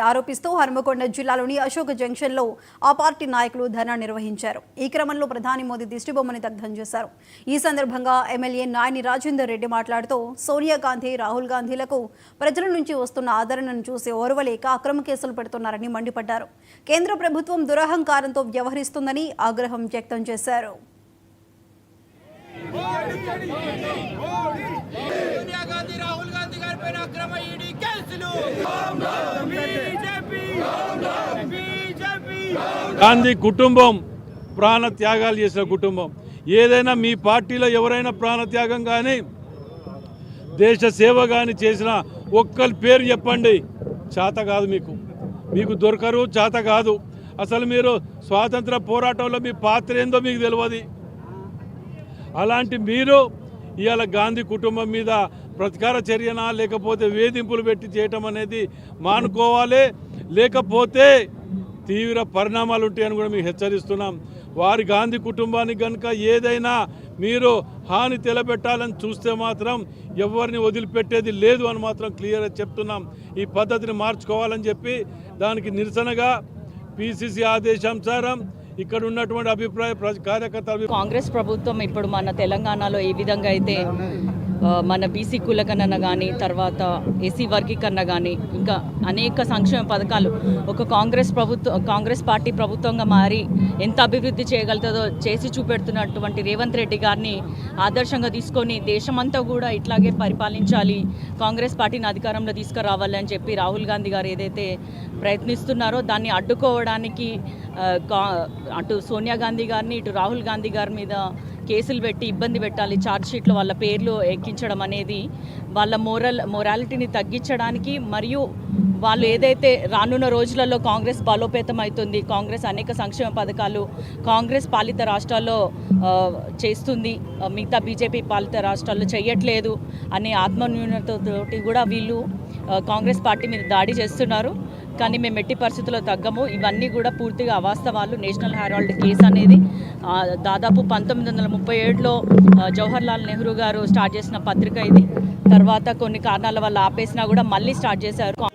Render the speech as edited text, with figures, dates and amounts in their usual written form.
ఆరోపిస్తూ హనుమకొండ జిల్లాలోని అశోక్ జంక్షన్లో ఆ పార్టీ నాయకులు ధర్నా నిర్వహించారు. ఈ క్రమంలో ప్రధాని మోదీ దిష్టిబొమ్మని దగ్ధం చేశారు. ఈ సందర్భంగా ఎమ్మెల్యే నాయని రాజేందర్ రెడ్డి మాట్లాడుతూ సోనియా గాంధీ, రాహుల్ గాంధీలకు ప్రజల నుంచి వస్తున్న ఆదరణను చూసి ఓర్వలేక అక్రమ కేసులు పెడుతున్నారని మండిపడ్డారు. కేంద్ర ప్రభుత్వం దురహంకారంతో వ్యవహరిస్తుందని ఆగ్రహం వ్యక్తం చేశారు. గాంధీ కుటుంబం ప్రాణ త్యాగాలు చేసిన కుటుంబం. ఏదైనా మీ పార్టీలో ఎవరైనా ప్రాణత్యాగం కానీ దేశ సేవ కానీ చేసిన ఒక్కరి పేరు చెప్పండి. చేత కాదు, మీకు దొరకరు, చేత కాదు. అసలు మీరు స్వాతంత్ర పోరాటంలో మీ పాత్ర ఏందో మీకు తెలియదు. అలాంటి మీరు ఇవాళ గాంధీ కుటుంబం మీద ప్రతీకార చర్యనా లేకపోతే వేధింపులు పెట్టి చేయటం అనేది మానుకోవాలి. లేకపోతే తీవ్ర పరిణామాలు ఉంటాయని కూడా మీకు హెచ్చరిస్తున్నాం. వారి గాంధీ కుటుంబానికి కనుక ఏదైనా మీరు హాని తెలబెట్టాలని చూస్తే మాత్రం ఎవరిని వదిలిపెట్టేది లేదు అని మాత్రం క్లియర్గా చెప్తున్నాం. ఈ పద్ధతిని మార్చుకోవాలని చెప్పి దానికి నిరసనగా పిసిసి ఆదేశానుసారం ఇక్కడ ఉన్నటువంటి అభిప్రాయ కార్యకర్తలు కాంగ్రెస్ ప్రభుత్వం ఇప్పుడు మన తెలంగాణలో ఏ విధంగా అయితే మన బీసీ కులకన్నా కానీ తర్వాత ఎస్సీ వర్గీకరణ కానీ ఇంకా అనేక సంక్షేమ పథకాలు ఒక కాంగ్రెస్ పార్టీ ప్రభుత్వంగా మారి ఎంత అభివృద్ధి చేయగలుగుతుందో చేసి చూపెడుతున్నటువంటి రేవంత్ రెడ్డి గారిని ఆదర్శంగా తీసుకొని దేశమంతా కూడా ఇట్లాగే పరిపాలించాలి, కాంగ్రెస్ పార్టీని అధికారంలో తీసుకురావాలి అని చెప్పి రాహుల్ గాంధీ గారు ఏదైతే ప్రయత్నిస్తున్నారో దాన్ని అడ్డుకోవడానికి అటు సోనియా గాంధీ గారిని ఇటు రాహుల్ గాంధీ గారి మీద కేసులు పెట్టి ఇబ్బంది పెట్టాలి, ఛార్జ్షీట్లో వాళ్ళ పేర్లు ఎక్కించడం అనేది వాళ్ళ మొరాలిటీని తగ్గించడానికి మరియు వాళ్ళు ఏదైతే రానున్న రోజులలో కాంగ్రెస్ బలోపేతం అవుతుంది, కాంగ్రెస్ అనేక సంక్షేమ పథకాలు కాంగ్రెస్ పాలిత రాష్ట్రాల్లో చేస్తుంది, మిగతా బీజేపీ పాలిత రాష్ట్రాల్లో చేయట్లేదు అనే ఆత్మన్యూనతతోటి కూడా వీళ్ళు కాంగ్రెస్ పార్టీ మీద దాడి చేస్తున్నారు. కానీ మేము ఎట్టి పరిస్థితుల్లో తగ్గము. ఇవన్నీ కూడా పూర్తిగా అవాస్తవాలు. నేషనల్ హెరాల్డ్ కేసు అనేది దాదాపు 1937లో జవహర్లాల్ నెహ్రూ గారు స్టార్ట్ చేసిన పత్రిక ఇది. తర్వాత కొన్ని కారణాల వల్ల ఆపేసినా కూడా మళ్ళీ స్టార్ట్ చేశారు.